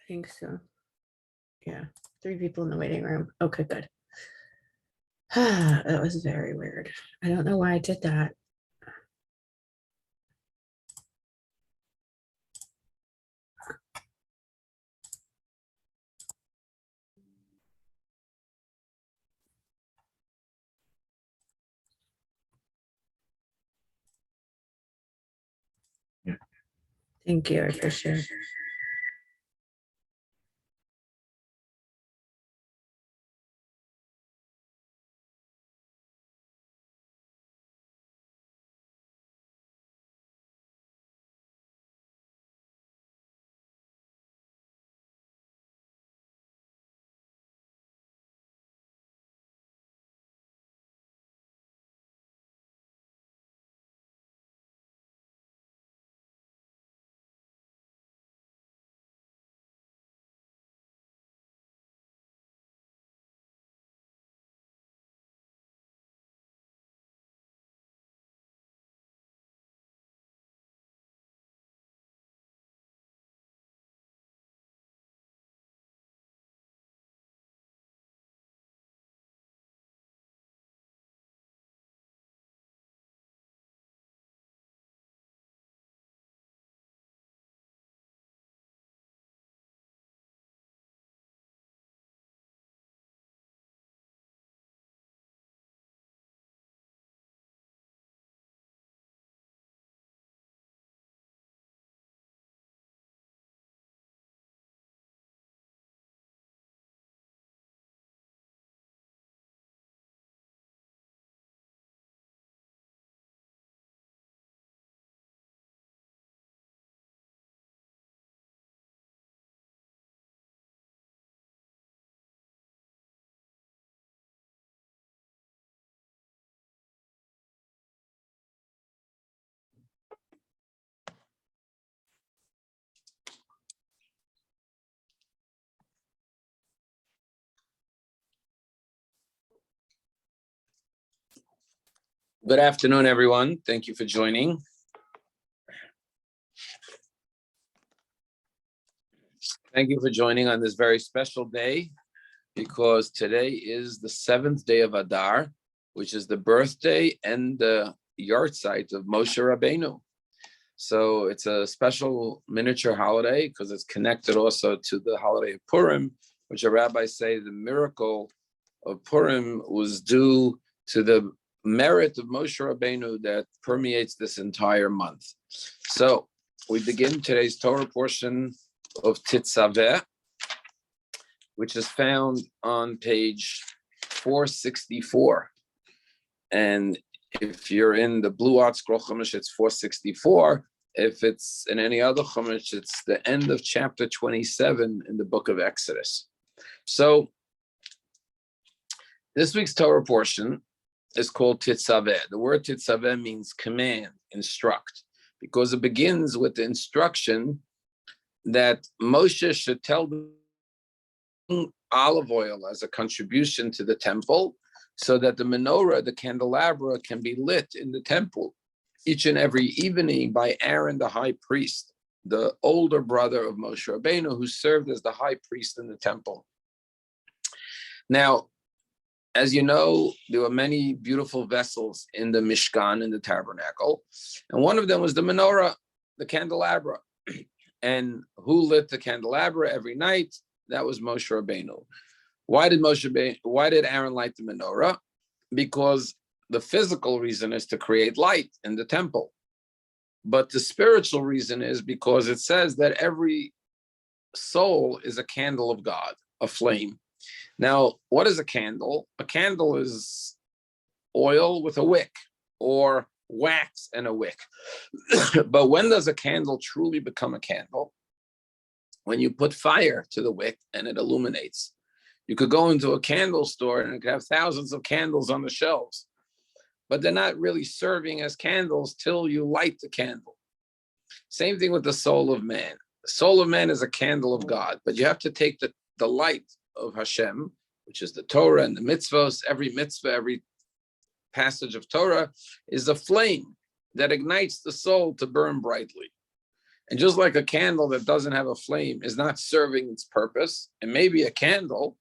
think so. Yeah, 3 people in the waiting room. Okay, good. That was very weird. I don't know why I did that. Thank you, I appreciate it. Good afternoon, everyone. Thank you for joining. Thank you for joining on this very special day, because today is the 7th day of Adar, which is the birthday and the yahrzeit of Moshe Rabbeinu. So it's a special miniature holiday because it's connected also to the holiday of Purim, which the rabbis say the miracle of Purim was due to the merit of Moshe Rabbeinu that permeates this entire month. So we begin today's Torah portion of Tetzaveh, which is found on page 464. And if you're in the Blue Art Scroll Chumash, it's 464. If it's in any other Chumash, it's the end of chapter 27 in the book of Exodus. So this week's Torah portion is called Tetzaveh. The word Tetzaveh means command, instruct, because it begins with the instruction that Moshe should tell them olive oil as a contribution to the temple, so that the menorah, the candelabra, can be lit in the temple each and every evening by Aaron, the high priest, the older brother of Moshe Rabbeinu, who served as the high priest in the temple. Now, as you know, there were many beautiful vessels in the Mishkan, in the tabernacle, and one of them was the menorah, the candelabra. And who lit the candelabra every night? That was Moshe Rabbeinu. Why did Aaron light the menorah? Because the physical reason is to create light in the temple. But the spiritual reason is because it says that every soul is a candle of God, a flame. Now, what is a candle? A candle is oil with a wick, or wax and a wick. But when does a candle truly become a candle? When you put fire to the wick and it illuminates. You could go into a candle store and it could have thousands of candles on the shelves, but they're not really serving as candles till you light the candle. Same thing with the soul of man. The soul of man is a candle of God, but you have to take the light of Hashem, which is the Torah and the mitzvos. Every mitzvah, every passage of Torah is a flame that ignites the soul to burn brightly. And just like a candle that doesn't have a flame is not serving its purpose, it may be a candle,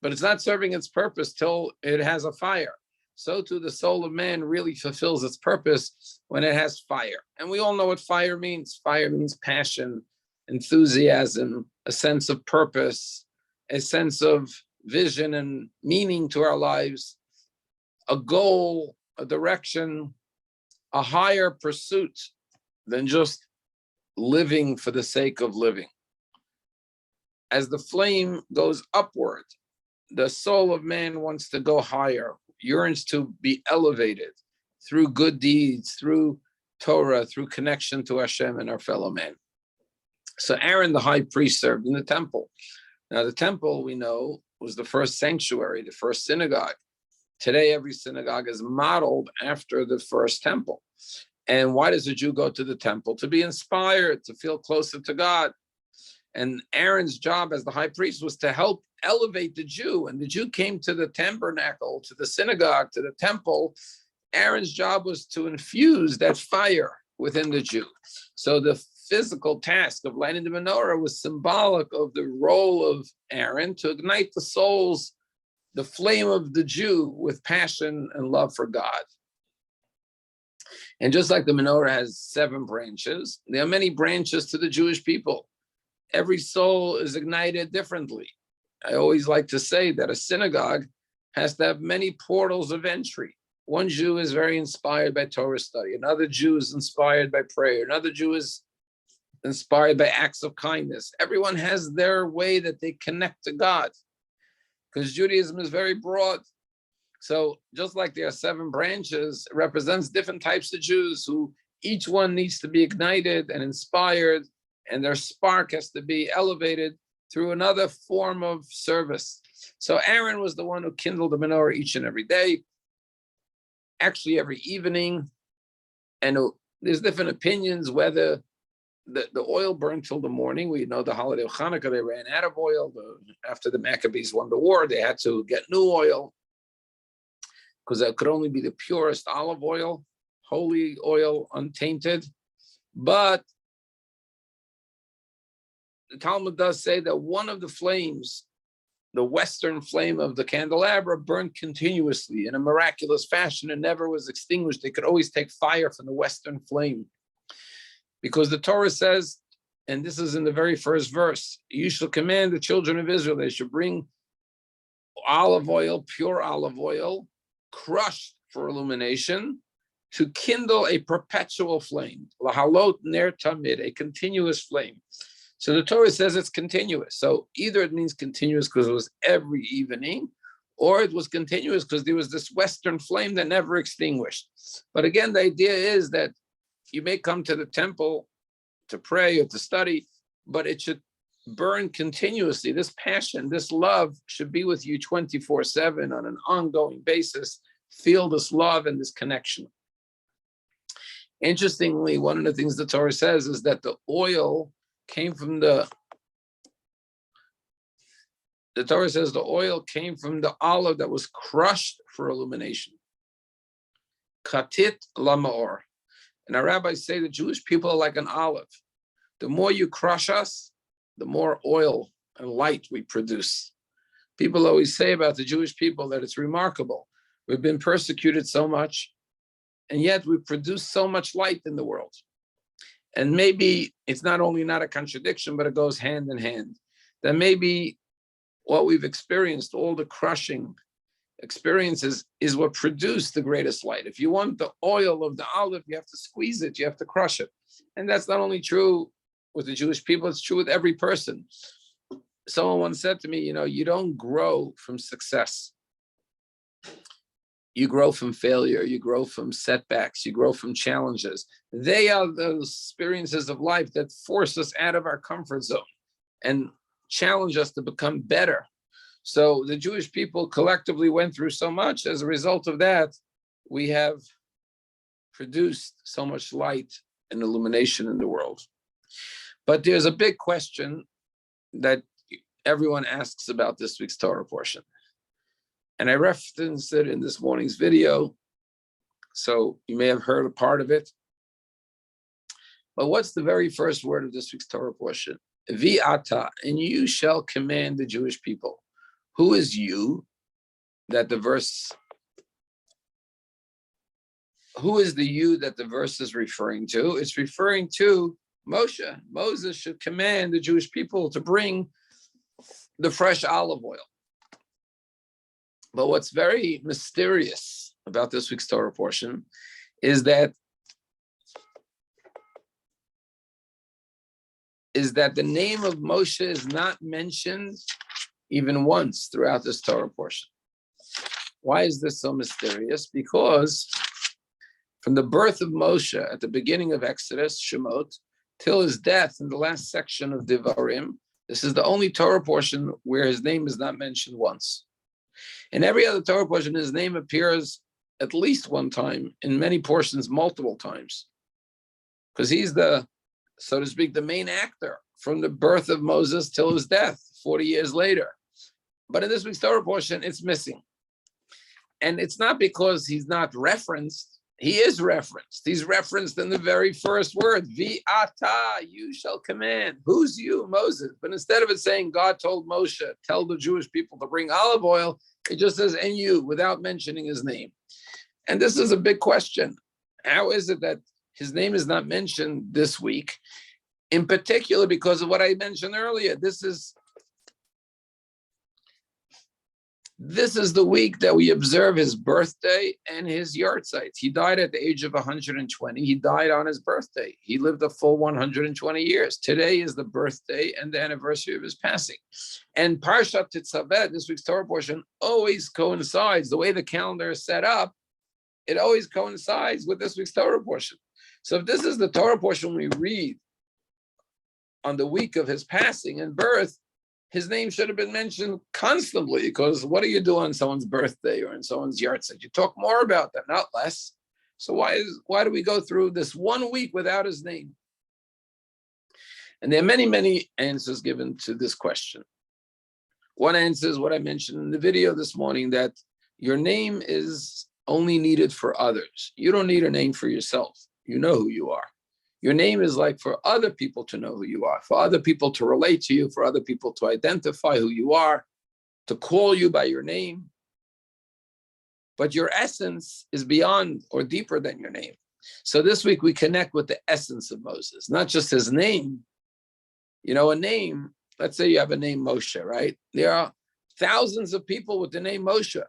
but it's not serving its purpose till it has a fire. So too the soul of man really fulfills its purpose when it has fire. And we all know what fire means. Fire means passion, enthusiasm, a sense of purpose, a sense of vision and meaning to our lives, a goal, a direction, a higher pursuit than just living for the sake of living. As the flame goes upward, the soul of man wants to go higher, yearns to be elevated through good deeds, through Torah, through connection to Hashem and our fellow man. So Aaron, the high priest, served in the temple. Now, the temple, we know, was the first sanctuary, the first synagogue. Today, every synagogue is modeled after the first temple. And why does a Jew go to the temple? To be inspired, to feel closer to God. And Aaron's job as the high priest was to help elevate the Jew. And the Jew came to the tabernacle, to the synagogue, to the temple. Aaron's job was to infuse that fire within the Jew. So the physical task of lighting the menorah was symbolic of the role of Aaron to ignite the souls, the flame of the Jew with passion and love for God. And just like the menorah has 7 branches, there are many branches to the Jewish people. Every soul is ignited differently. I always like to say that a synagogue has to have many portals of entry. One Jew is very inspired by Torah study. Another Jew is inspired by prayer. Another Jew is inspired by acts of kindness. Everyone has their way that they connect to God, because Judaism is very broad. So just like there are 7 branches, it represents different types of Jews who each one needs to be ignited and inspired, and their spark has to be elevated through another form of service. So Aaron was the one who kindled the menorah each and every day, actually every evening. And there's different opinions whether the oil burned till the morning. We know the holiday of Hanukkah, they ran out of oil. After the Maccabees won the war, they had to get new oil, because that could only be the purest olive oil, holy oil, untainted. But the Talmud does say that one of the flames, the western flame of the candelabra, burned continuously in a miraculous fashion and never was extinguished. They could always take fire from the western flame. Because the Torah says, and this is in the very first verse, you shall command the children of Israel, they should bring olive oil, pure olive oil, crushed for illumination, to kindle a perpetual flame, lahalot ner tamid, a continuous flame. So the Torah says it's continuous. So either it means continuous because it was every evening, or it was continuous because there was this western flame that never extinguished. But again, the idea is that you may come to the temple to pray or to study, but it should burn continuously. This passion, this love should be with you 24/7 on an ongoing basis. Feel this love and this connection. Interestingly, one of the things the Torah says is that the oil came from the Torah says the oil came from the olive that was crushed for illumination. Katit lamaor. And our rabbis say the Jewish people are like an olive. The more you crush us, the more oil and light we produce. People always say about the Jewish people that it's remarkable. We've been persecuted so much, and yet we produce so much light in the world. And maybe it's not only not a contradiction, but it goes hand in hand. That maybe what we've experienced, all the crushing experiences, is what produced the greatest light. If you want the oil of the olive, you have to squeeze it, you have to crush it. And that's not only true with the Jewish people, it's true with every person. Someone once said to me, you don't grow from success. You grow from failure, you grow from setbacks, you grow from challenges. They are those experiences of life that force us out of our comfort zone and challenge us to become better. So the Jewish people collectively went through so much. As a result of that, we have produced so much light and illumination in the world. But there's a big question that everyone asks about this week's Torah portion. And I referenced it in this morning's video, so you may have heard a part of it. But what's the very first word of this week's Torah portion? Vi'ata, and you shall command the Jewish people. Who is you? That the verse, who is the you that the verse is referring to? It's referring to Moshe. Moses should command the Jewish people to bring the fresh olive oil. But what's very mysterious about this week's Torah portion is that the name of Moshe is not mentioned even once throughout this Torah portion. Why is this so mysterious? Because from the birth of Moshe at the beginning of Exodus, Shemot, till his death in the last section of Devarim, this is the only Torah portion where his name is not mentioned once. In every other Torah portion, his name appears at least one time, in many portions, multiple times. Because he's the, so to speak, the main actor from the birth of Moses till his death, 40 years later. But in this week's Torah portion, it's missing. And it's not because he's not referenced. He is referenced. He's referenced in the very first word, Vi'ata, you shall command. Who's you? Moses. But instead of it saying God told Moshe, tell the Jewish people to bring olive oil, it just says, and you, without mentioning his name. And this is a big question. How is it that his name is not mentioned this week? In particular, because of what I mentioned earlier, this is the week that we observe his birthday and his yahrzeit. He died at the age of 120. He died on his birthday. He lived a full 120 years. Today is the birthday and the anniversary of his passing. And Parshah Tetzaveh, this week's Torah portion, always coincides. The way the calendar is set up, it always coincides with this week's Torah portion. So if this is the Torah portion we read on the week of his passing and birth, his name should have been mentioned constantly, because what do you do on someone's birthday or in someone's yahrzeit? You talk more about them, not less. So why do we go through this 1 week without his name? And there are many, many answers given to this question. One answer is what I mentioned in the video this morning, that your name is only needed for others. You don't need a name for yourself. You know who you are. Your name is like for other people to know who you are, for other people to relate to you, for other people to identify who you are, to call you by your name. But your essence is beyond or deeper than your name. So this week we connect with the essence of Moses, not just his name. You know, a name, let's say you have a name Moshe, right? There are thousands of people with the name Moshe.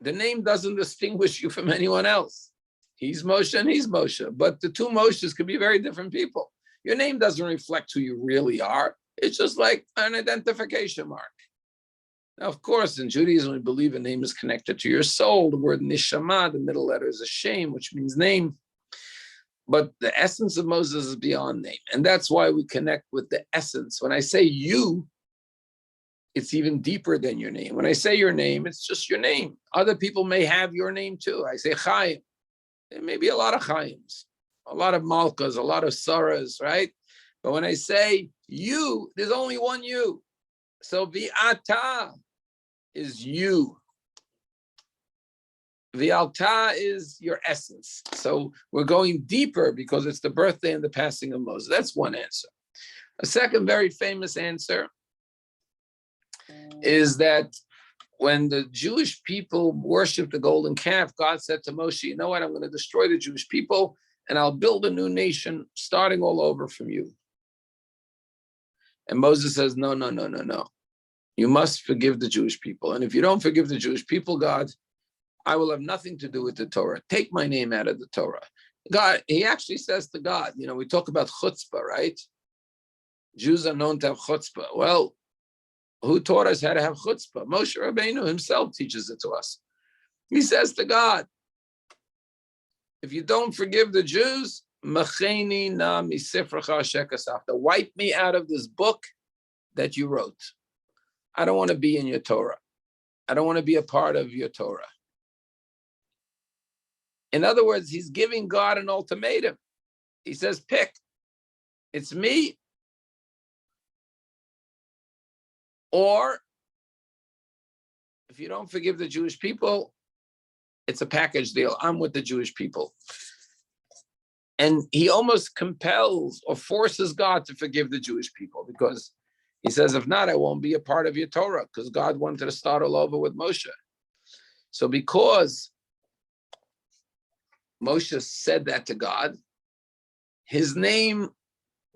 The name doesn't distinguish you from anyone else. He's Moshe and he's Moshe, but the two Moshes could be very different people. Your name doesn't reflect who you really are. It's just like an identification mark. Now, of course, in Judaism, we believe a name is connected to your soul. The word nishama, the middle letter is a shem, which means name. But the essence of Moses is beyond name. And that's why we connect with the essence. When I say you, it's even deeper than your name. When I say your name, it's just your name. Other people may have your name too. I say Chaim. There may be a lot of Chaims, a lot of Malkas, a lot of Saras, right? But when I say you, there's only one you. So Vi'ata is you. Vi'alta is your essence. So we're going deeper because it's the birthday and the passing of Moses. That's one answer. A second very famous answer is that when the Jewish people worshiped the golden calf, God said to Moshe, you know what, I'm going to destroy the Jewish people and I'll build a new nation starting all over from you. And Moses says, no. You must forgive the Jewish people. And if you don't forgive the Jewish people, God, I will have nothing to do with the Torah. Take my name out of the Torah. God, he actually says to God, you know, we talk about chutzpah, right? Jews are known to have chutzpah. Well, who taught us how to have chutzpah? Moshe Rabbeinu himself teaches it to us. He says to God, if you don't forgive the Jews, macheni na misifracha shekasafta, wipe me out of this book that you wrote. I don't want to be in your Torah. I don't want to be a part of your Torah. In other words, he's giving God an ultimatum. He says, pick. It's me, or if you don't forgive the Jewish people, it's a package deal. I'm with the Jewish people. And he almost compels or forces God to forgive the Jewish people, because he says, if not, I won't be a part of your Torah, because God wanted to start all over with Moshe. So because Moshe said that to God, his name,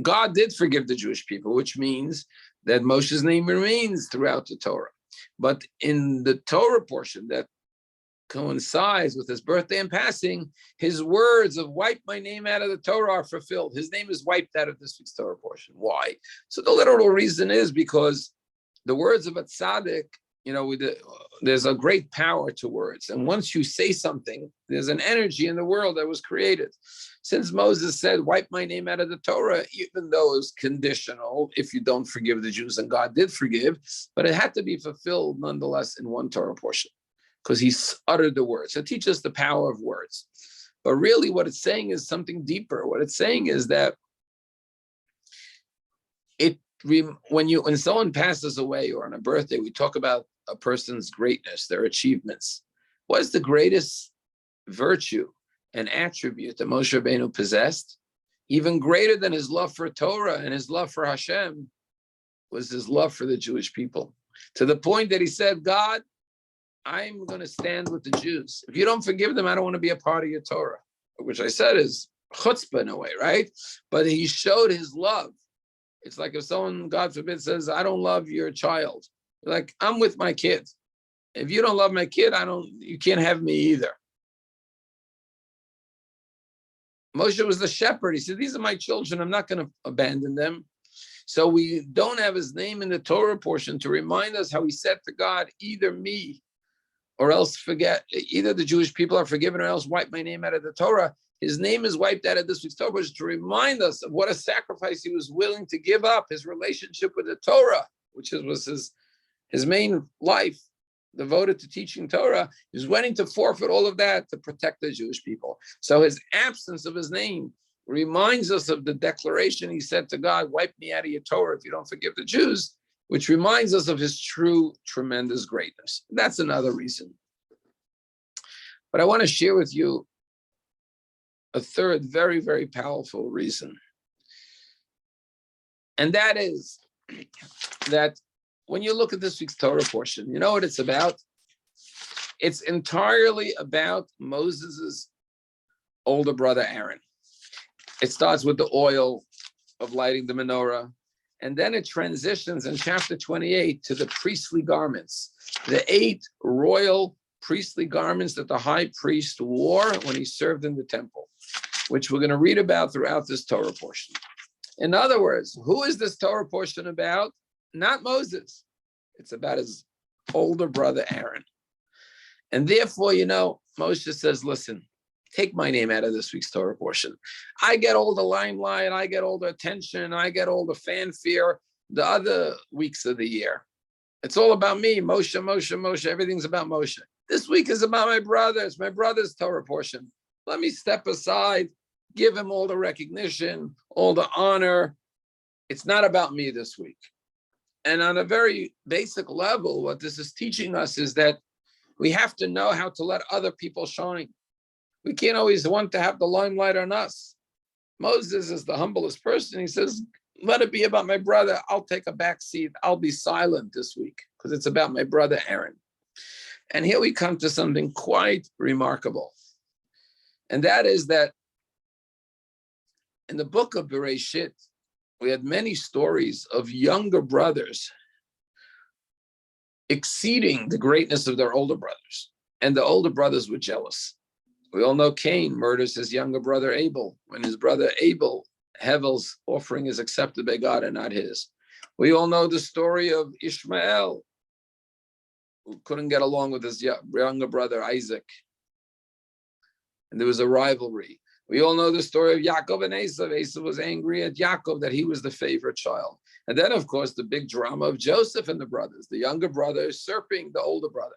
God did forgive the Jewish people, which means that Moshe's name remains throughout the Torah. But in the Torah portion that coincides with his birthday and passing, his words of wipe my name out of the Torah are fulfilled. His name is wiped out of this week's Torah portion. Why? So the literal reason is because the words of a tzaddik, there's a great power to words. And once you say something, there's an energy in the world that was created. Since Moses said, wipe my name out of the Torah, even though it was conditional, if you don't forgive the Jews, and God did forgive, but it had to be fulfilled nonetheless in one Torah portion, because he uttered the words. So it teaches the power of words. But really what it's saying is something deeper. What it's saying is that when someone passes away, or on a birthday, we talk about a person's greatness, their achievements. What is the greatest virtue and attribute that Moshe Rabbeinu possessed? Even greater than his love for Torah and his love for Hashem was his love for the Jewish people. To the point that he said, God, I'm going to stand with the Jews. If you don't forgive them, I don't want to be a part of your Torah, which I said is chutzpah in a way, right? But he showed his love. It's like if someone, God forbid, says, I don't love your child. You're like, I'm with my kid. If you don't love my kid, you can't have me either. Moshe was the shepherd. He said, these are my children. I'm not going to abandon them. So we don't have his name in the Torah portion to remind us how he said to God, either me or else forget, either the Jewish people are forgiven or else wipe my name out of the Torah. His name is wiped out of this week's Torah to remind us of what a sacrifice he was willing to give up, his relationship with the Torah, which was his main life, devoted to teaching Torah. He was willing to forfeit all of that to protect the Jewish people. So his absence of his name reminds us of the declaration he said to God, wipe me out of your Torah if you don't forgive the Jews, which reminds us of his true, tremendous greatness. That's another reason. But I want to share with you a third very, very powerful reason. And that is that when you look at this week's Torah portion, you know what it's about? It's entirely about Moses' older brother, Aaron. It starts with the oil of lighting the menorah, and then it transitions in chapter 28 to the priestly garments, the 8 royal priestly garments that the high priest wore when he served in the temple, which we're going to read about throughout this Torah portion. In other words, who is this Torah portion about? Not Moses. It's about his older brother, Aaron. And therefore, Moshe says, listen, take my name out of this week's Torah portion. I get all the limelight, I get all the attention, I get all the fanfare the other weeks of the year. It's all about me, Moshe, Moshe, Moshe. Everything's about Moshe. This week is about my brother. It's my brother's Torah portion. Let me step aside, give him all the recognition, all the honor. It's not about me this week. And on a very basic level, what this is teaching us is that we have to know how to let other people shine. We can't always want to have the limelight on us. Moses is the humblest person. He says, let it be about my brother. I'll take a back seat. I'll be silent this week because it's about my brother, Aaron. And here we come to something quite remarkable. And that is that in the book of Bereshit, we had many stories of younger brothers exceeding the greatness of their older brothers. And the older brothers were jealous. We all know Cain murders his younger brother Abel. When his brother Abel, Hevel's offering is accepted by God and not his. We all know the story of Ishmael, who couldn't get along with his younger brother Isaac. And there was a rivalry. We all know the story of Yaakov and Esau. Esau was angry at Yaakov that he was the favorite child. And then, of course, the big drama of Joseph and the brothers, the younger brother usurping the older brother.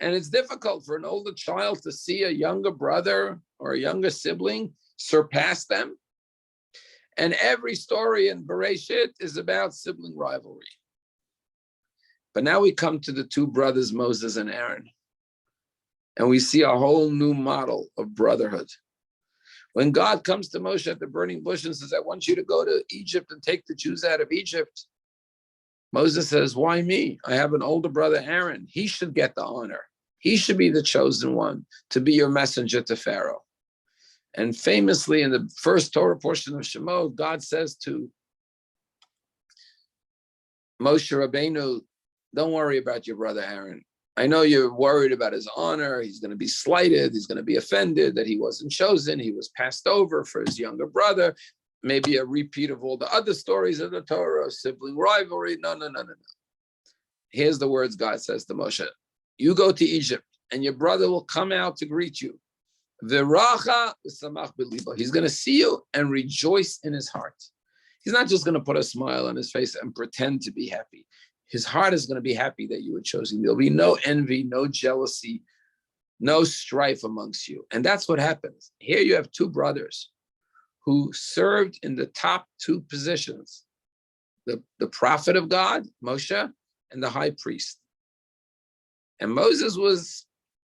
And it's difficult for an older child to see a younger brother or a younger sibling surpass them. And every story in Bereshit is about sibling rivalry. But now we come to the 2 brothers, Moses and Aaron. And we see a whole new model of brotherhood. When God comes to Moshe at the burning bush and says, I want you to go to Egypt and take the Jews out of Egypt, Moses says, why me? I have an older brother, Aaron. He should get the honor. He should be the chosen one to be your messenger to Pharaoh. And famously, in the first Torah portion of Shemot, God says to Moshe Rabbeinu, don't worry about your brother Aaron. I know you're worried about his honor. He's going to be slighted. He's going to be offended that he wasn't chosen. He was passed over for his younger brother. Maybe a repeat of all the other stories of the Torah, sibling rivalry. No. Here's the words God says to Moshe. You go to Egypt and your brother will come out to greet you. V'racha v'samach b'libo. He's going to see you and rejoice in his heart. He's not just going to put a smile on his face and pretend to be happy. His heart is going to be happy that you were chosen. There'll be no envy, no jealousy, no strife amongst you. And that's what happens. Here you have two brothers who served in the top two positions, the prophet of God, Moshe, and the high priest. And Moses was,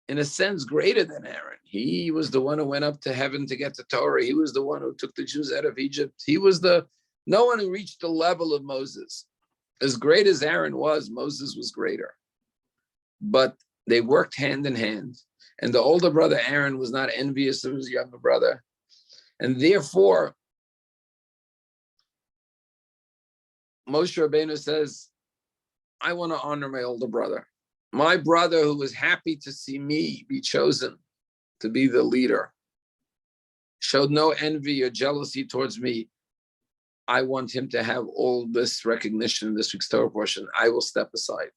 in a sense, greater than Aaron. He was the one who went up to heaven to get the Torah. He was the one who took the Jews out of Egypt. No one who reached the level of Moses. As great as Aaron was, Moses was greater. But they worked hand in hand. And the older brother, Aaron, was not envious of his younger brother. And therefore, Moshe Rabbeinu says, I want to honor my older brother. My brother who was happy to see me be chosen to be the leader, showed no envy or jealousy towards me. I want him to have all this recognition in this week's Torah portion. I will step aside.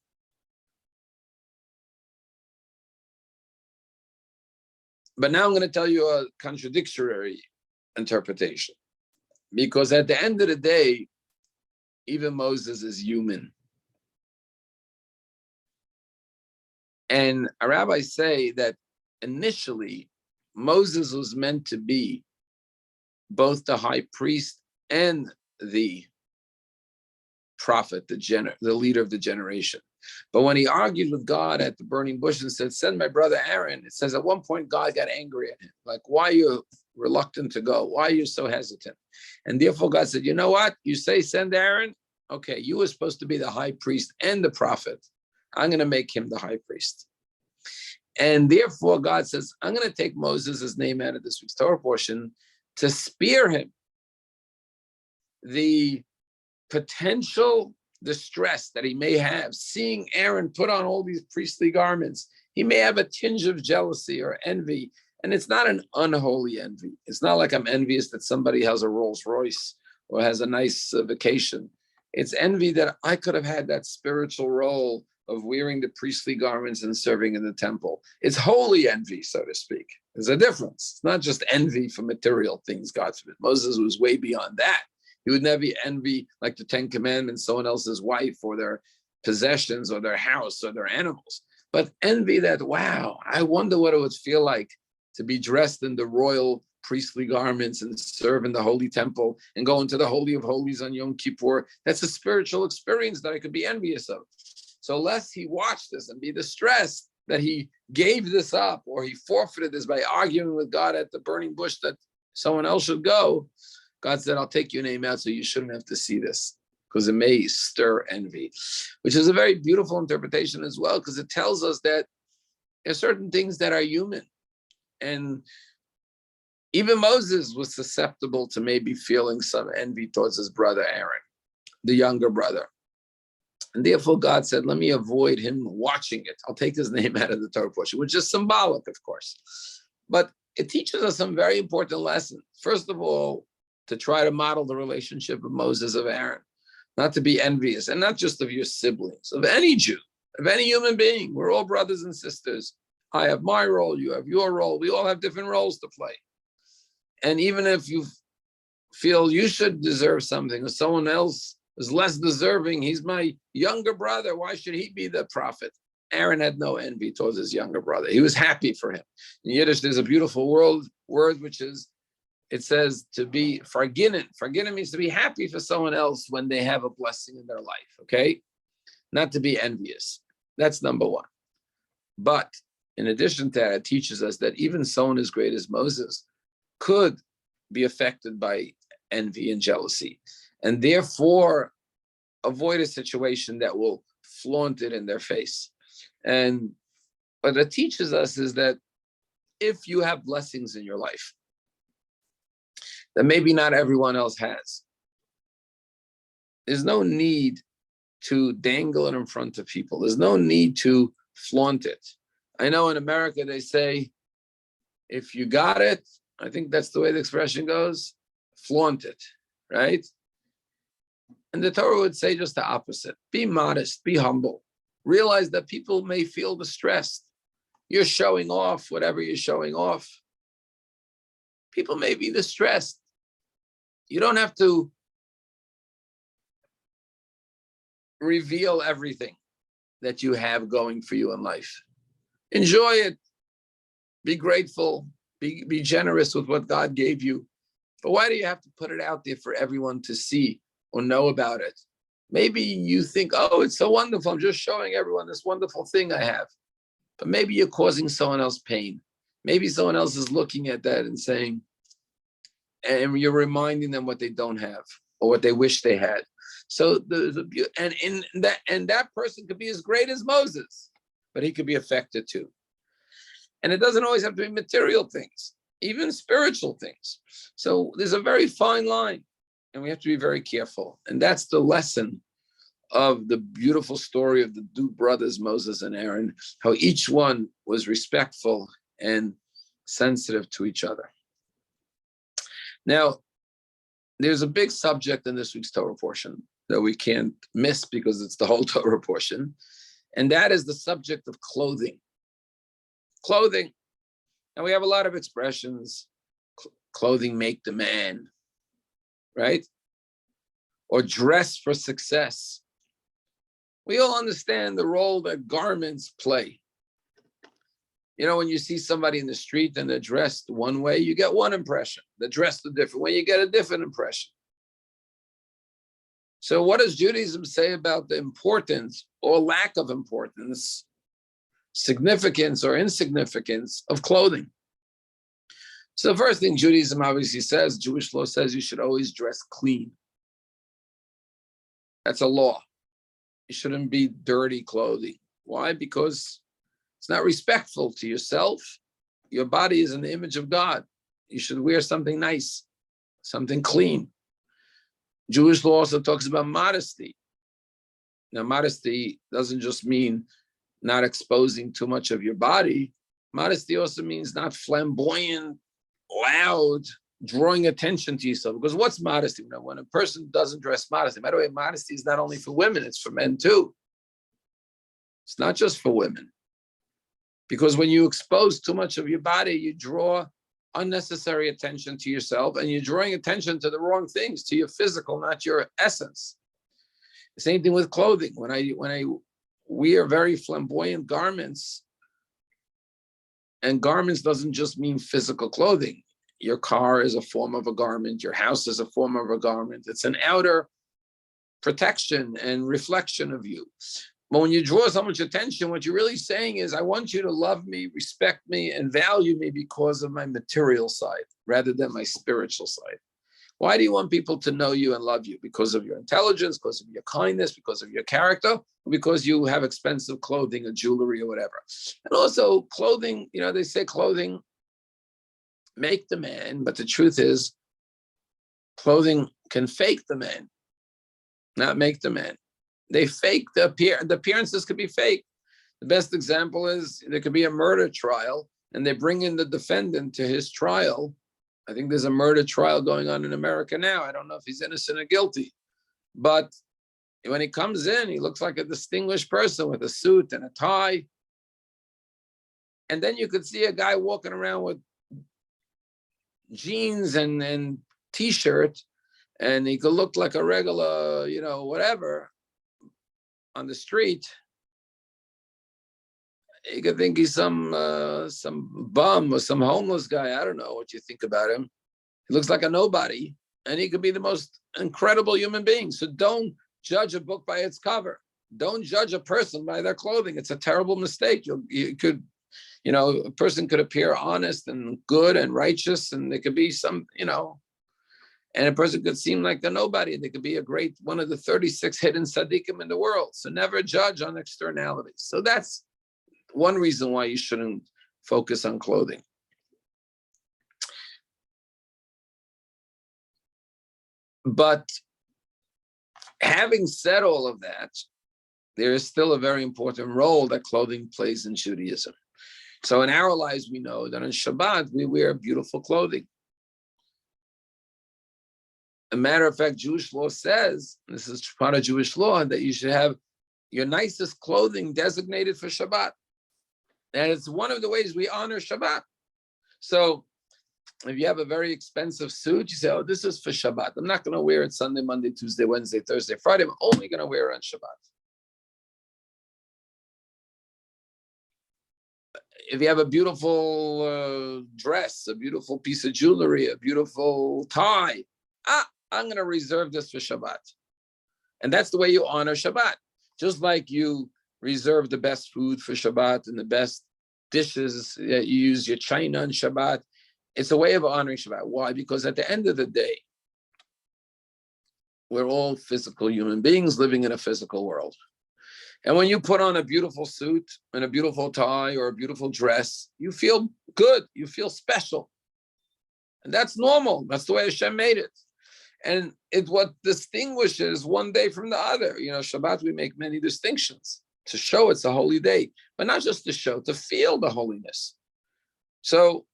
But now I'm going to tell you a contradictory interpretation. Because at the end of the day, even Moses is human. And our rabbis say that initially, Moses was meant to be both the high priest and the prophet, the leader of the generation. But when he argued with God at the burning bush and said, send my brother Aaron, it says at one point God got angry at him. Like, why are you reluctant to go? Why are you so hesitant? And therefore God said, you know what? You say send Aaron? Okay, you were supposed to be the high priest and the prophet. I'm going to make him the high priest. And therefore God says, I'm going to take Moses' name out of this week's Torah portion to spare him the potential distress that he may have seeing Aaron put on all these priestly garments. He may have a tinge of jealousy or envy, and it's not an unholy envy. It's not like I'm envious that somebody has a Rolls Royce or has a nice vacation. It's envy that I could have had that spiritual role of wearing the priestly garments and serving in the temple. It's holy envy, so to speak. There's a difference. It's not just envy for material things, God forbid. Moses was way beyond that. He would never envy like the Ten Commandments, someone else's wife or their possessions or their house or their animals. But envy that, wow, I wonder what it would feel like to be dressed in the royal priestly garments and serve in the holy temple and go into the Holy of Holies on Yom Kippur. That's a spiritual experience that I could be envious of. So lest he watch this and be distressed that he gave this up or he forfeited this by arguing with God at the burning bush that someone else should go, God said, I'll take your name out so you shouldn't have to see this because it may stir envy, which is a very beautiful interpretation as well because it tells us that there are certain things that are human. And even Moses was susceptible to maybe feeling some envy towards his brother Aaron, the younger brother. And therefore God said, let me avoid him watching it. I'll take his name out of the Torah portion, which is symbolic, of course. But it teaches us some very important lessons. First of all, to try to model the relationship of Moses of Aaron, not to be envious, and not just of your siblings, of any Jew, of any human being. We're all brothers and sisters. I have my role, you have your role. We all have different roles to play. And even if you feel you should deserve something or someone else is less deserving, he's my younger brother, why should he be the prophet? Aaron had no envy towards his younger brother. He was happy for him. In Yiddish, there's a beautiful word which is, it says to be farginen. Farginen means to be happy for someone else when they have a blessing in their life, okay? Not to be envious. That's number one. But in addition to that, it teaches us that even someone as great as Moses could be affected by envy and jealousy, and therefore avoid a situation that will flaunt it in their face. And what it teaches us is that if you have blessings in your life that maybe not everyone else has, there's no need to dangle it in front of people. There's no need to flaunt it. I know in America they say, if you got it, I think that's the way the expression goes, flaunt it, right? And the Torah would say just the opposite. Be modest, be humble. Realize that people may feel distressed. You're showing off whatever you're showing off. People may be distressed. You don't have to reveal everything that you have going for you in life. Enjoy it. Be grateful. Be generous with what God gave you. But why do you have to put it out there for everyone to see or know about it? Maybe you think, oh, it's so wonderful. I'm just showing everyone this wonderful thing I have. But maybe you're causing someone else pain. Maybe someone else is looking at that and saying, and you're reminding them what they don't have or what they wish they had. So that person could be as great as Moses, but he could be affected too. And it doesn't always have to be material things, even spiritual things. So there's a very fine line, and we have to be very careful. And that's the lesson of the beautiful story of the two brothers, Moses and Aaron, how each one was respectful and sensitive to each other. Now, there's a big subject in this week's Torah portion that we can't miss because it's the whole Torah portion, and that is the subject of clothing. Clothing. And we have a lot of expressions. Clothing make the man, right? Or dress for success. We all understand the role that garments play. You know, when you see somebody in the street and they're dressed one way, you get one impression. They're dressed a different way, you get a different impression. So what does Judaism say about the importance or lack of importance, significance or insignificance of clothing? So the first thing Judaism obviously says, Jewish law says you should always dress clean. That's a law. You shouldn't be dirty clothing. Why? Because it's not respectful to yourself. Your body is in the image of God. You should wear something nice, something clean. Jewish law also talks about modesty. Now, modesty doesn't just mean not exposing too much of your body. Modesty also means not flamboyant, loud, drawing attention to yourself. Because what's modesty? When a person doesn't dress modestly, by the way, modesty is not only for women, it's for men too. It's not just for women. Because when you expose too much of your body, you draw unnecessary attention to yourself, and you're drawing attention to the wrong things, to your physical, not your essence. The same thing with clothing. When I wear very flamboyant garments, and garments doesn't just mean physical clothing. Your car is a form of a garment. Your house is a form of a garment. It's an outer protection and reflection of you. But when you draw so much attention, what you're really saying is, I want you to love me, respect me, and value me because of my material side rather than my spiritual side. Why do you want people to know you and love you? Because of your intelligence, because of your kindness, because of your character, or because you have expensive clothing or jewelry or whatever. And also clothing, they say clothing make the man, but the truth is clothing can fake the man, not make the man. They fake the appearances could be fake. The best example is there could be a murder trial and they bring in the defendant to his trial. I think there's a murder trial going on in America now. I don't know if he's innocent or guilty, but when he comes in, he looks like a distinguished person with a suit and a tie. And then you could see a guy walking around with jeans and t-shirt, and he could look like a regular, whatever, on the street. You could think he's some bum or some homeless guy. I don't know what you think about him. He looks like a nobody, and he could be the most incredible human being. So don't judge a book by its cover. Don't judge a person by their clothing. It's a terrible mistake. You could A person could appear honest and good and righteous, and there could be some, and a person could seem like a nobody. They could be one of the 36 hidden tzaddikim in the world. So never judge on externalities. So that's one reason why you shouldn't focus on clothing. But having said all of that, there is still a very important role that clothing plays in Judaism. So in our lives, we know that on Shabbat, we wear beautiful clothing. A matter of fact, Jewish law says, this is part of Jewish law, that you should have your nicest clothing designated for Shabbat. And it's one of the ways we honor Shabbat. So if you have a very expensive suit, you say, oh, this is for Shabbat. I'm not going to wear it Sunday, Monday, Tuesday, Wednesday, Thursday, Friday. I'm only going to wear it on Shabbat. If you have a beautiful dress, a beautiful piece of jewelry, a beautiful tie, I'm going to reserve this for Shabbat. And that's the way you honor Shabbat. Just like you reserve the best food for Shabbat and the best dishes, you use your china on Shabbat. It's a way of honoring Shabbat. Why? Because at the end of the day, we're all physical human beings living in a physical world. And when you put on a beautiful suit and a beautiful tie or a beautiful dress, you feel good, you feel special. And that's normal. That's the way Hashem made it. And it's what distinguishes one day from the other. Shabbat, we make many distinctions to show it's a holy day, but not just to show, to feel the holiness. So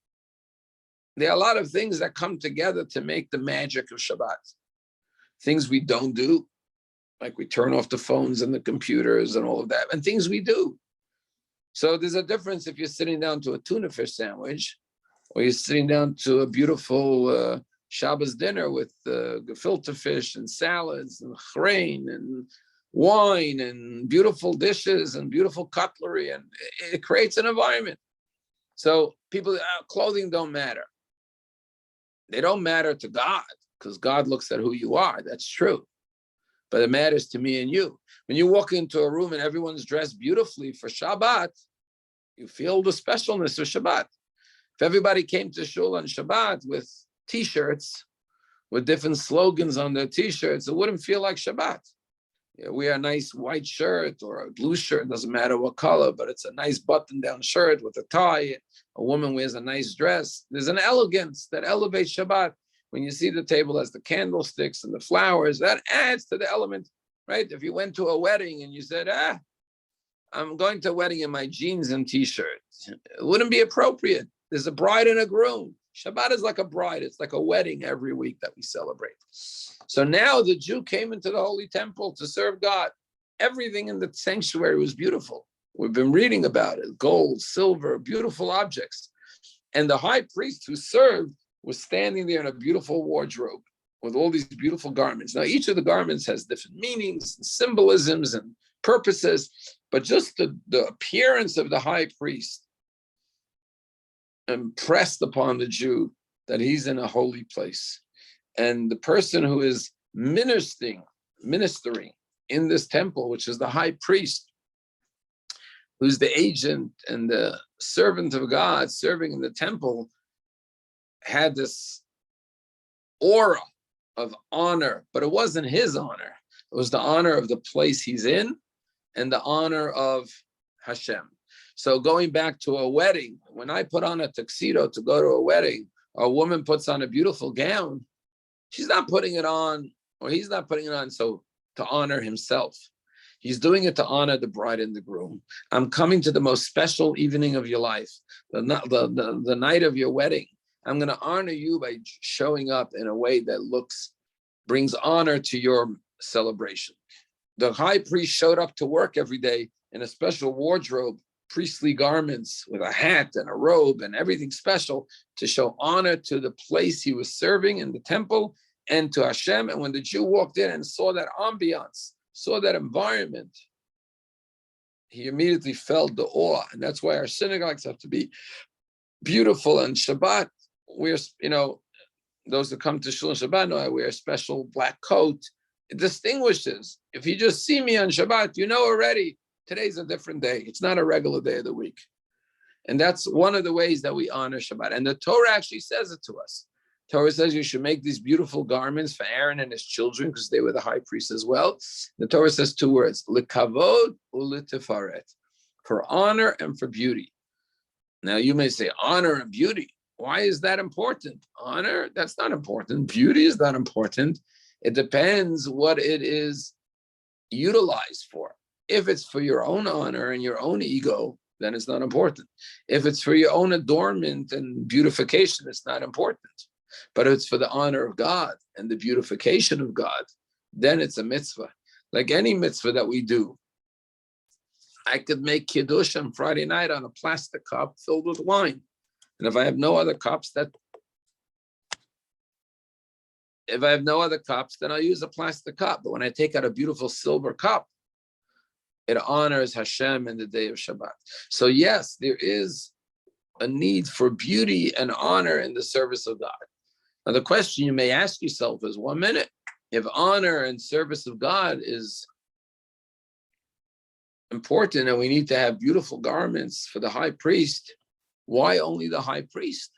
there are a lot of things that come together to make the magic of Shabbat. Things we don't do, like we turn off the phones and the computers and all of that, and things we do. So there's a difference if you're sitting down to a tuna fish sandwich, or you're sitting down to a beautiful Shabbos dinner with gefilte fish and salads and chrein and wine and beautiful dishes and beautiful cutlery, and it creates an environment. So clothing don't matter. They don't matter to God, because God looks at who you are. That's true. But it matters to me and you. When you walk into a room and everyone's dressed beautifully for Shabbat, you feel the specialness of Shabbat. If everybody came to shul on Shabbat with T-shirts, with different slogans on their T-shirts, it wouldn't feel like Shabbat. Wear a nice white shirt or a blue shirt, doesn't matter what color, but it's a nice button-down shirt with a tie. A woman wears a nice dress. There's an elegance that elevates Shabbat. When you see the table has the candlesticks and the flowers, that adds to the element, right? If you went to a wedding and you said, I'm going to a wedding in my jeans and T-shirt, it wouldn't be appropriate. There's a bride and a groom. Shabbat is like a bride. It's like a wedding every week that we celebrate. So now the Jew came into the Holy Temple to serve God. Everything in the sanctuary was beautiful. We've been reading about it. Gold, silver, beautiful objects. And the high priest who served was standing there in a beautiful wardrobe with all these beautiful garments. Now, each of the garments has different meanings and symbolisms and purposes, but just the appearance of the high priest impressed upon the Jew that he's in a holy place. And the person who is ministering in this temple, which is the high priest, who's the agent and the servant of God serving in the temple, had this aura of honor, but it wasn't his honor. It was the honor of the place he's in and the honor of Hashem. So going back to a wedding, when I put on a tuxedo to go to a wedding, or a woman puts on a beautiful gown, she's not putting it on, or he's not putting it on so to honor himself. He's doing it to honor the bride and the groom. I'm coming to the most special evening of your life, the night of your wedding. I'm going to honor you by showing up in a way that brings honor to your celebration. The high priest showed up to work every day in a special wardrobe, priestly garments with a hat and a robe and everything special to show honor to the place he was serving in the temple and to Hashem. And when the Jew walked in and saw that ambiance, saw that environment, he immediately felt the awe. And that's why our synagogues have to be beautiful. And Shabbat, those that come to Shul Shabbat know I wear a special black coat. It distinguishes. If you just see me on Shabbat, you know already today's a different day. It's not a regular day of the week. And that's one of the ways that we honor Shabbat. And the Torah actually says it to us. Torah says you should make these beautiful garments for Aaron and his children because they were the high priests as well. The Torah says two words, likavod ulitifaret, for honor and for beauty. Now you may say honor and beauty. Why is that important? Honor, that's not important. Beauty is not important. It depends what it is utilized for. If it's for your own honor and your own ego, then it's not important. If it's for your own adornment and beautification, it's not important. But if it's for the honor of God and the beautification of God, then it's a mitzvah. Like any mitzvah that we do. I could make kiddush on Friday night on a plastic cup filled with wine. And if I have no other cups, then I'll use a plastic cup. But when I take out a beautiful silver cup, it honors Hashem in the day of Shabbat. So yes, there is a need for beauty and honor in the service of God. Now the question you may ask yourself is, 1 minute, if honor and service of God is important and we need to have beautiful garments for the high priest, why only the high priest?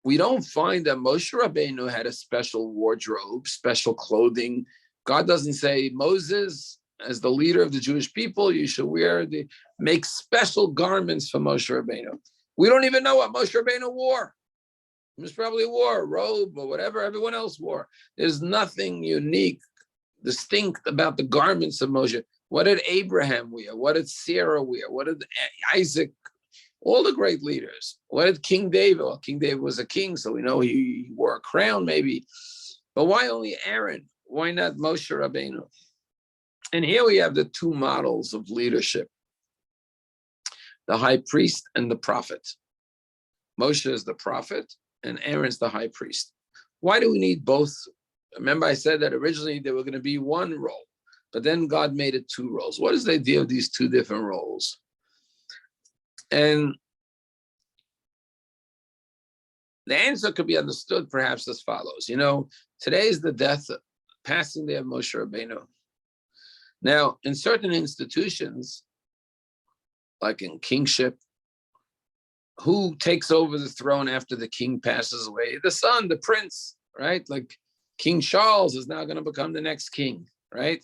We don't find that Moshe Rabbeinu had a special wardrobe, special clothing. God doesn't say, Moses, as the leader of the Jewish people, you should make special garments for Moshe Rabbeinu. We don't even know what Moshe Rabbeinu wore. He was probably wore a robe or whatever everyone else wore. There's nothing unique, distinct about the garments of Moshe. What did Abraham wear? What did Sarah wear? What did Isaac? All the great leaders. What did King David? Well, King David was a king, so we know he wore a crown maybe. But why only Aaron? Why not Moshe Rabbeinu? And here we have the two models of leadership, the high priest and the prophet. Moshe is the prophet and Aaron's the high priest. Why do we need both? Remember I said that originally there were going to be one role, but then God made it two roles. What is the idea of these two different roles? And the answer could be understood perhaps as follows. Today is the passing day of Moshe Rabbeinu. Now, in certain institutions, like in kingship, who takes over the throne after the king passes away? The son, the prince, right? Like King Charles is now going to become the next king, right?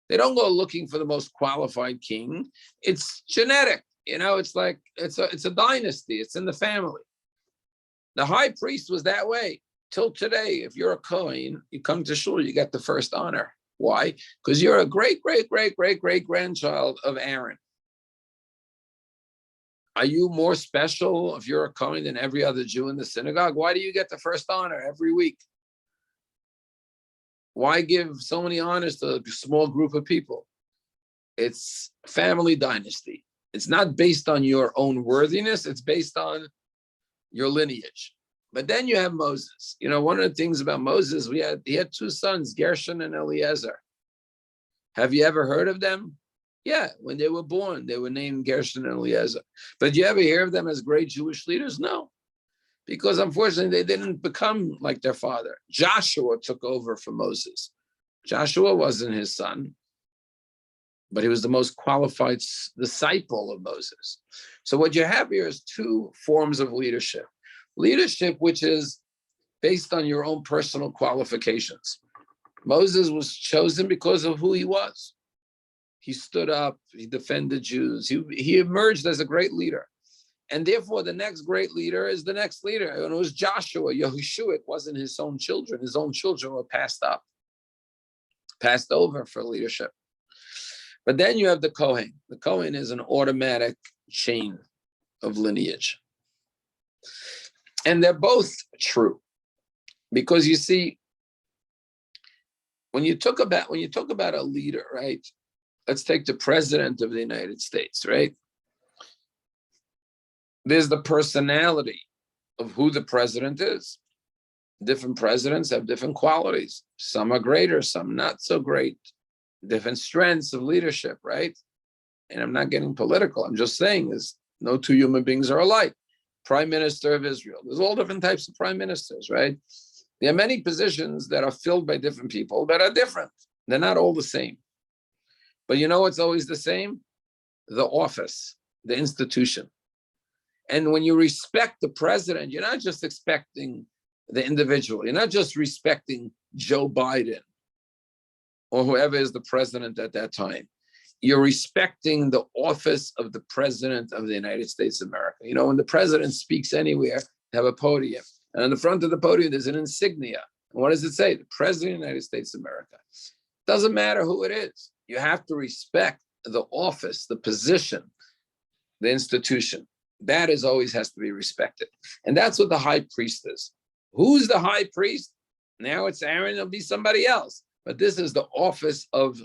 They don't go looking for the most qualified king. It's genetic. It's like it's a dynasty. It's in the family. The high priest was that way till today. If you're a Kohen, you come to shul, you get the first honor. Why? Because you're a great, great, great, great, great grandchild of Aaron. Are you more special if you're a Kohen than every other Jew in the synagogue? Why do you get the first honor every week? Why give so many honors to a small group of people? It's family dynasty. It's not based on your own worthiness. It's based on your lineage. But then you have Moses. One of the things about Moses, he had two sons, Gershon and Eliezer. Have you ever heard of them? Yeah, when they were born, they were named Gershon and Eliezer. But you ever hear of them as great Jewish leaders? No, because unfortunately they didn't become like their father. Joshua took over for Moses. Joshua wasn't his son, but he was the most qualified disciple of Moses. So what you have here is two forms of leadership. Leadership, which is based on your own personal qualifications. Moses was chosen because of who he was. He stood up, he defended Jews, he emerged as a great leader. And therefore, the next great leader is the next leader. And it was Joshua, Yahushua. It wasn't his own children. His own children were passed over for leadership. But then you have the Kohen. The Kohen is an automatic chain of lineage. And they're both true. Because you see, when you talk about a leader, right? Let's take the president of the United States, right? There's the personality of who the president is. Different presidents have different qualities. Some are greater, some not so great. Different strengths of leadership, right? And I'm not getting political. I'm just saying there's no two human beings are alike. Prime Minister of Israel. There's all different types of prime ministers, right? There are many positions that are filled by different people that are different. They're not all the same. But you know what's always the same? The office, the institution. And when you respect the president, you're not just expecting the individual. You're not just respecting Joe Biden or whoever is the president at that time. You're respecting the office of the president of the United States of America. You know, when the president speaks anywhere, they have a podium. And on the front of the podium, there's an insignia. And what does it say? The president of the United States of America. Doesn't matter who it is. You have to respect the office, the position, the institution. That is always has to be respected. And that's what the high priest is. Who's the high priest? Now it's Aaron, it'll be somebody else. But this is the office of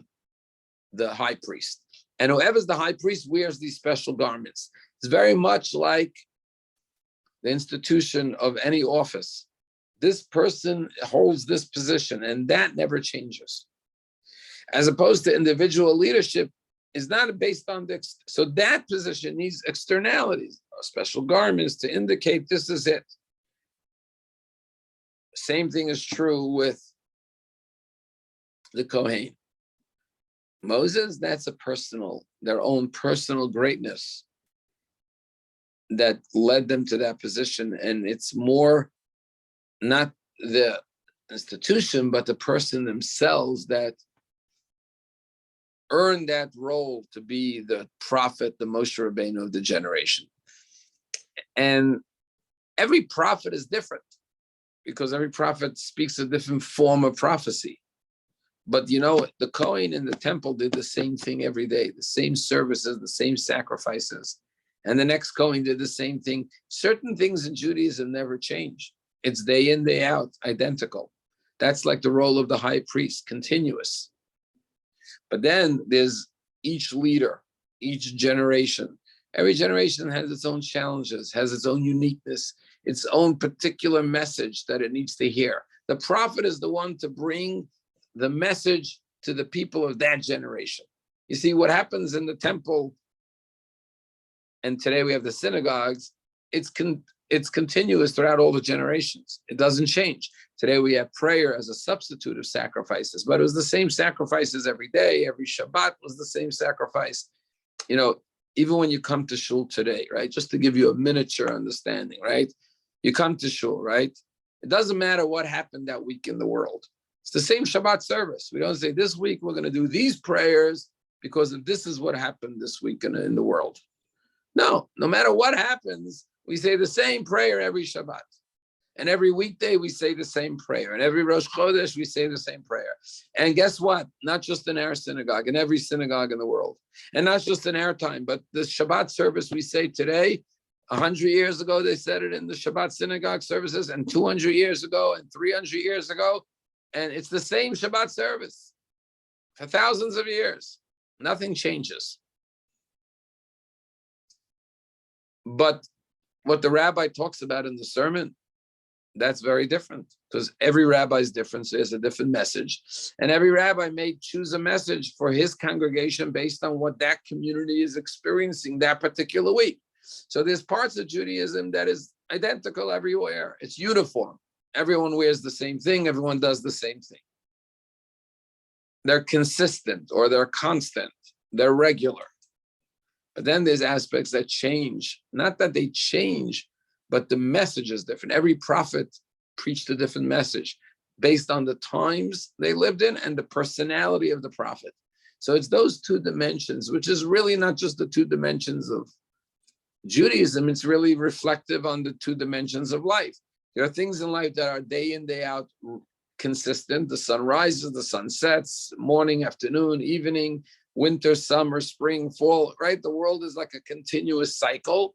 the high priest. And whoever's the high priest wears these special garments. It's very much like the institution of any office. This person holds this position, and that never changes. As opposed to individual leadership, is not based on the, so that position needs externalities, special garments to indicate this is it. Same thing is true with the Kohen. Moses, that's a personal, their own personal greatness that led them to that position. And it's more not the institution, but the person themselves that earned that role to be the prophet, the Moshe Rabbeinu of the generation. And every prophet is different because every prophet speaks a different form of prophecy. But you know, the Kohen in the temple did the same thing every day, the same services, the same sacrifices. And the next Kohen did the same thing. Certain things in Judaism never change. It's day in, day out, identical. That's like the role of the high priest, continuous. But then there's each leader, each generation. Every generation has its own challenges, has its own uniqueness, its own particular message that it needs to hear. The prophet is the one to bring the message to the people of that generation. You see, what happens in the temple, and today we have the synagogues, it's continuous throughout all the generations. It doesn't change. Today we have prayer as a substitute of sacrifices, but it was the same sacrifices every day. Every Shabbat was the same sacrifice. You know, even when you come to shul today, right? Just to give you a miniature understanding, right? You come to shul, right? It doesn't matter what happened that week in the world. It's the same Shabbat service. We don't say this week we're going to do these prayers because this is what happened this week in the world. No matter what happens, we say the same prayer every Shabbat. And every weekday we say the same prayer. And every Rosh Chodesh we say the same prayer. And guess what? Not just in our synagogue, in every synagogue in the world. And not just in our time, but the Shabbat service we say today, 100 years ago they said it in the Shabbat synagogue services, and 200 years ago and 300 years ago. And it's the same Shabbat service for thousands of years. Nothing changes. But what the rabbi talks about in the sermon, that's very different because every rabbi is different. So there's a different message. And every rabbi may choose a message for his congregation based on what that community is experiencing that particular week. So there's parts of Judaism that is identical everywhere. It's uniform. Everyone wears the same thing. Everyone does the same thing. They're consistent or they're constant. They're regular. But then there's aspects that change. Not that they change, but the message is different. Every prophet preached a different message based on the times they lived in and the personality of the prophet. So it's those two dimensions, which is really not just the two dimensions of Judaism. It's really reflective on the two dimensions of life. There are things in life that are day in, day out consistent. The sun rises, the sun sets, morning, afternoon, evening, winter, summer, spring, fall, right? The world is like a continuous cycle.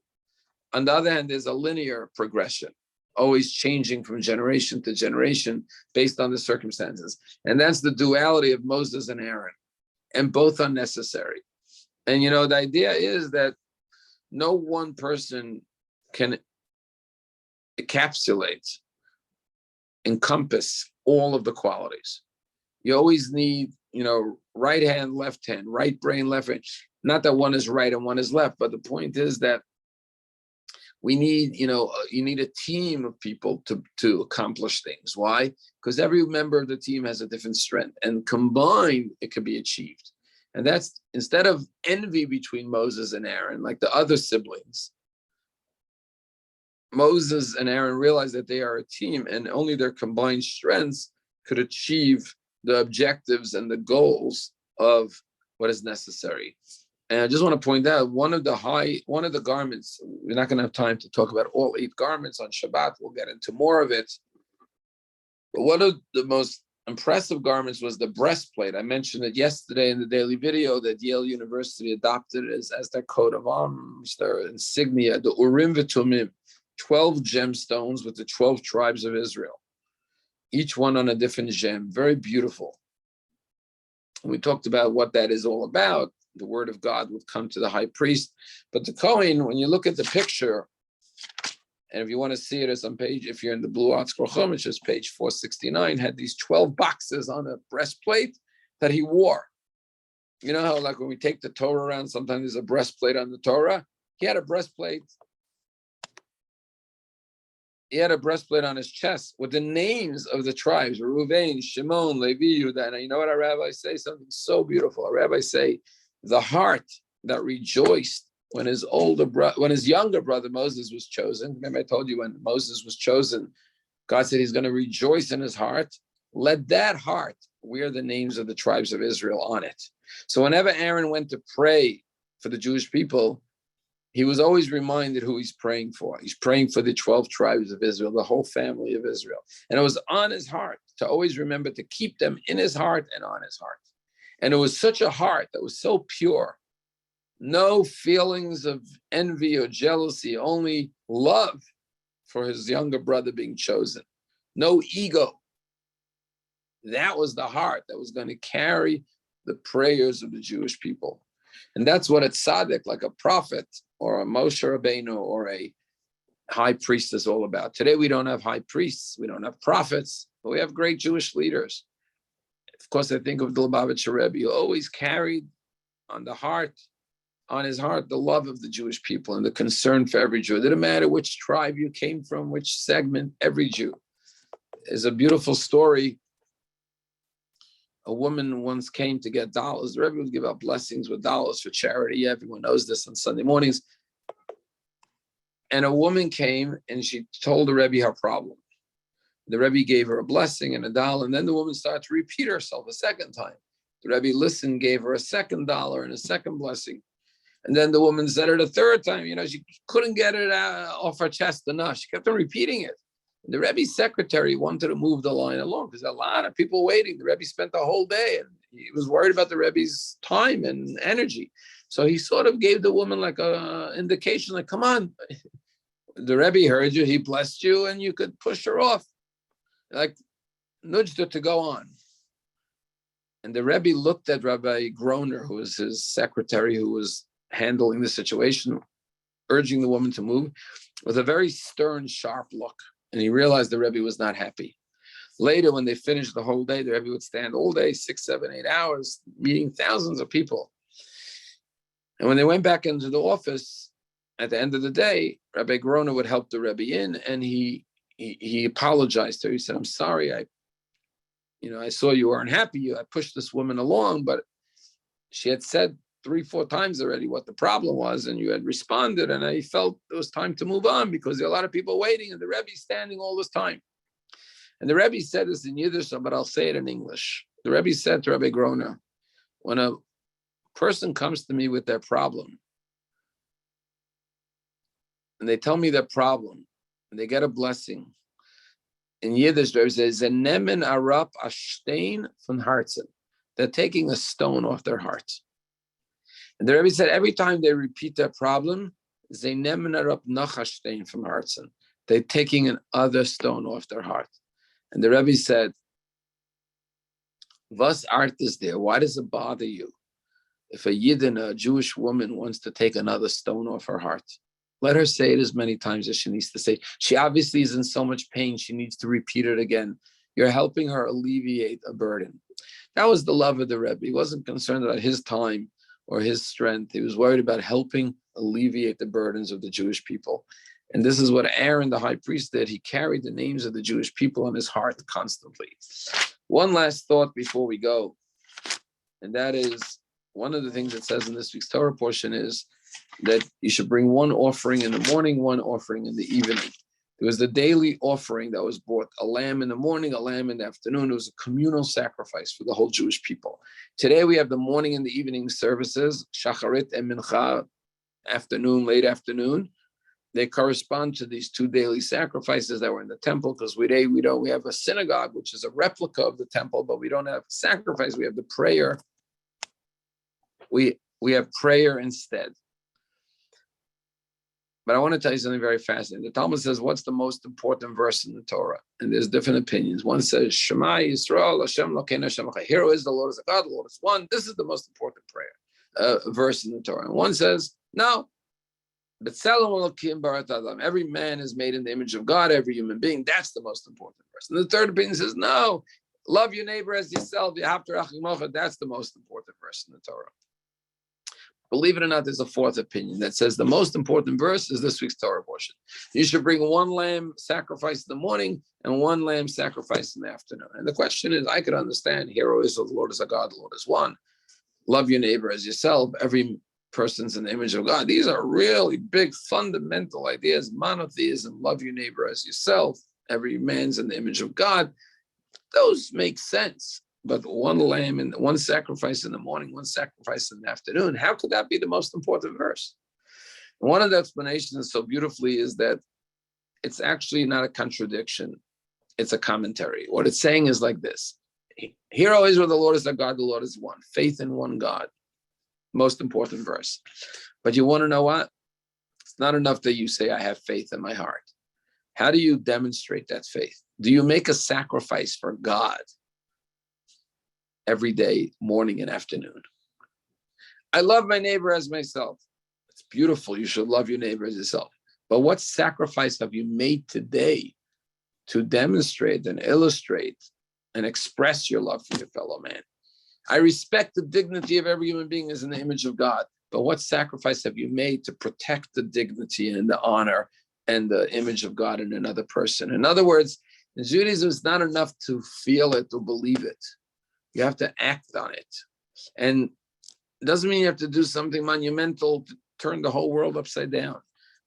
On the other hand, there's a linear progression, always changing from generation to generation based on the circumstances. And that's the duality of Moses and Aaron, and both are necessary. And, you know, the idea is that no one person can encapsulate, encompass all of the qualities. You always need, you know, right hand, left hand, right brain, left brain. Not that one is right and one is left, but the point is that we need, you know, you need a team of people to accomplish things. Why? Because every member of the team has a different strength, and combined, it can be achieved. And that's, instead of envy between Moses and Aaron, like the other siblings, Moses and Aaron realized that they are a team, and only their combined strengths could achieve the objectives and the goals of what is necessary. And I just want to point out one of the garments, we're not going to have time to talk about all 8 garments on Shabbat. We'll get into more of it. But one of the most impressive garments was the breastplate. I mentioned it yesterday in the daily video that Yale University adopted it as their coat of arms, their insignia, the Urim v'Tumim, 12 gemstones with the 12 tribes of Israel, each one on a different gem, very beautiful. And we talked about what that is all about. The word of God would come to the high priest. But the Kohen, when you look at the picture, and if you want to see it, it's on page, if you're in the Blue Art Scroll Chum, which is page 469, had these 12 boxes on a breastplate that he wore. You know how, like, when we take the Torah around, sometimes there's a breastplate on the Torah? He had a breastplate. He had a breastplate on his chest with the names of the tribes: Reuven, Shimon, Levi, Judah. And you know what our rabbis say? Something so beautiful. Our rabbis say, the heart that rejoiced when his younger brother Moses was chosen. Remember, I told you when Moses was chosen, God said he's going to rejoice in his heart. Let that heart wear the names of the tribes of Israel on it. So whenever Aaron went to pray for the Jewish people, he was always reminded who he's praying for. He's praying for the 12 tribes of Israel, the whole family of Israel. And it was on his heart to always remember to keep them in his heart and on his heart. And it was such a heart that was so pure. No feelings of envy or jealousy, only love for his younger brother being chosen. No ego. That was the heart that was going to carry the prayers of the Jewish people. And that's what a tzaddik, like a prophet or a Moshe Rabbeinu or a high priest, is all about. Today we don't have high priests, we don't have prophets, but we have great Jewish leaders. Of course, I think of the Lubavitcher Rebbe, who always carried on his heart, the love of the Jewish people and the concern for every Jew. It didn't matter which tribe you came from, which segment, every Jew. There's a beautiful story. A woman once came to get dollars. The Rebbe would give out blessings with dollars for charity. Everyone knows this on Sunday mornings. And a woman came and she told the Rebbe her problem. The Rebbe gave her a blessing and a dollar, and then the woman started to repeat herself a second time. The Rebbe listened, gave her a second dollar and a second blessing. And then the woman said it a third time. She couldn't get it off her chest enough. She kept on repeating it. And the Rebbe's secretary wanted to move the line along because a lot of people waiting. The Rebbe spent the whole day and he was worried about the Rebbe's time and energy. So he sort of gave the woman like an indication, like, come on. The Rebbe heard you, he blessed you, and you could push her off. Like, nudged her to go on. And the Rebbe looked at Rabbi Groner, who was his secretary, who was handling the situation, urging the woman to move, with a very stern, sharp look. And he realized the Rebbe was not happy. Later, when they finished the whole day, the Rebbe would stand all day, 6, 7, 8 hours, meeting thousands of people. And when they went back into the office, at the end of the day, Rabbi Groner would help the Rebbe in, and he apologized to her. He said, I'm sorry, I saw you weren't happy. I pushed this woman along, but she had said 3, 4 times already what the problem was, and you had responded, and I felt it was time to move on because there are a lot of people waiting, and the Rebbe's standing all this time. And the Rebbe said this in Yiddish, but I'll say it in English. The Rebbe said to Rabbi Groner, when a person comes to me with their problem, and they tell me their problem, and they get a blessing, in Yiddish, there says, "Ze nemen arap a stein von Herzen." They're taking a stone off their heart. And the Rebbe said, every time they repeat their problem, "Ze nemen arap noch a stein von Herzen." They're taking another stone off their heart. And the Rebbe said, "Was art is there? Why does it bother you if a Yidden, a Jewish woman, wants to take another stone off her heart? Let her say it as many times as she needs to say. She obviously is in so much pain, she needs to repeat it again. You're helping her alleviate a burden." That was the love of the Rebbe. He wasn't concerned about his time or his strength. He was worried about helping alleviate the burdens of the Jewish people. And this is what Aaron, the high priest, did. He carried the names of the Jewish people on his heart constantly. One last thought before we go, and that is, one of the things it says in this week's Torah portion is that you should bring one offering in the morning, one offering in the evening. There was the daily offering that was brought, a lamb in the morning, a lamb in the afternoon. It was a communal sacrifice for the whole Jewish people. Today we have the morning and the evening services, Shacharit and Mincha, afternoon, late afternoon. They correspond to these two daily sacrifices that were in the temple, because we have a synagogue, which is a replica of the temple, but we don't have sacrifice. We have the prayer. We have prayer instead. But I want to tell you something very fascinating. The Talmud says, what's the most important verse in the Torah? And there's different opinions. One says, Shema Yisrael, Hashem Lokeinu Hashem Echad. Hero is the Lord is a God, the Lord is one. This is the most important prayer, verse in the Torah. And one says, no. Every man is made in the image of God, every human being. That's the most important verse. And the third opinion says, no. Love your neighbor as yourself. That's the most important verse in the Torah. Believe it or not, there's a fourth opinion that says the most important verse is this week's Torah portion. You should bring one lamb sacrifice in the morning and one lamb sacrifice in the afternoon. And the question is, I could understand, hero is the Lord is a God, the Lord is one. Love your neighbor as yourself. Every person's in the image of God. These are really big fundamental ideas. Monotheism, love your neighbor as yourself. Every man's in the image of God. Those make sense. But one lamb and one sacrifice in the morning, one sacrifice in the afternoon, how could that be the most important verse? And one of the explanations so beautifully is that it's actually not a contradiction. It's a commentary. What it's saying is like this. Hero Israel, the Lord is our God, the Lord is one. Faith in one God. Most important verse. But you want to know what? It's not enough that you say, I have faith in my heart. How do you demonstrate that faith? Do you make a sacrifice for God every day, morning and afternoon? I love my neighbor as myself. It's beautiful. You should love your neighbor as yourself. But what sacrifice have you made today to demonstrate and illustrate and express your love for your fellow man? I respect the dignity of every human being as in the image of God. But what sacrifice have you made to protect the dignity and the honor and the image of God in another person? In other words, in Judaism, it's not enough to feel it or believe it. You have to act on it. And it doesn't mean you have to do something monumental to turn the whole world upside down.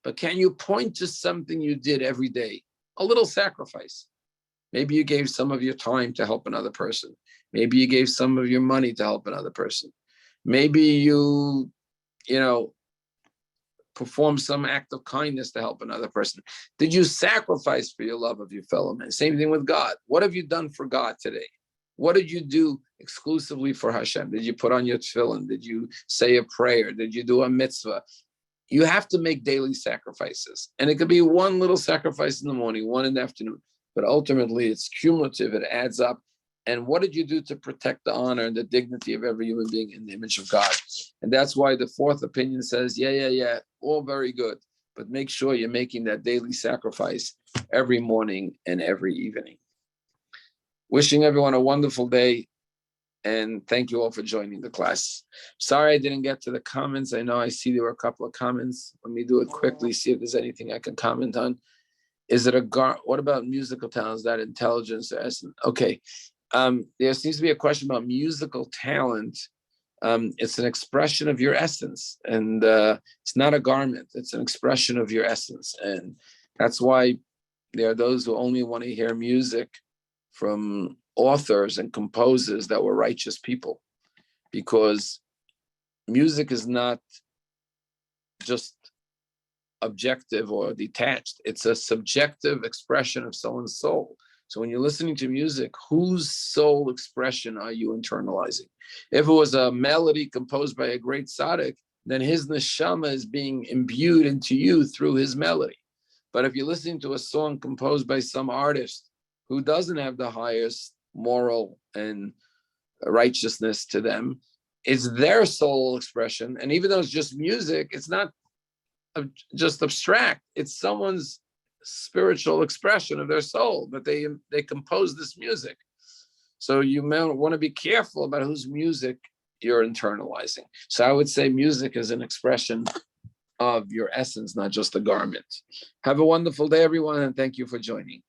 But can you point to something you did every day? A little sacrifice. Maybe you gave some of your time to help another person. Maybe you gave some of your money to help another person. Maybe you perform some act of kindness to help another person. Did you sacrifice for your love of your fellow man? Same thing with God. What have you done for God today? What did you do exclusively for Hashem? Did you put on your tefillin? Did you say a prayer? Did you do a mitzvah? You have to make daily sacrifices. And it could be one little sacrifice in the morning, one in the afternoon. But ultimately, it's cumulative. It adds up. And what did you do to protect the honor and the dignity of every human being in the image of God? And that's why the fourth opinion says, yeah, all very good. But make sure you're making that daily sacrifice every morning and every evening. Wishing everyone a wonderful day. And thank you all for joining the class. Sorry I didn't get to the comments. I know I see there were a couple of comments. Let me do it quickly, see if there's anything I can comment on. Is it what about musical talent? Is that intelligence or essence? Okay. There seems to be a question about musical talent. It's an expression of your essence, and it's not a garment. It's an expression of your essence. And that's why there are those who only want to hear music from authors and composers that were righteous people, because music is not just objective or detached. It's a subjective expression of someone's soul. So when you're listening to music, whose soul expression are you internalizing? If it was a melody composed by a great tzaddik, then his neshama is being imbued into you through his melody. But if you're listening to a song composed by some artist who doesn't have the highest moral and righteousness to them, it's their soul expression. And even though it's just music, it's not just abstract. It's someone's spiritual expression of their soul, but they compose this music. So you may want to be careful about whose music you're internalizing. So I would say music is an expression of your essence, not just a garment. Have a wonderful day, everyone, and thank you for joining.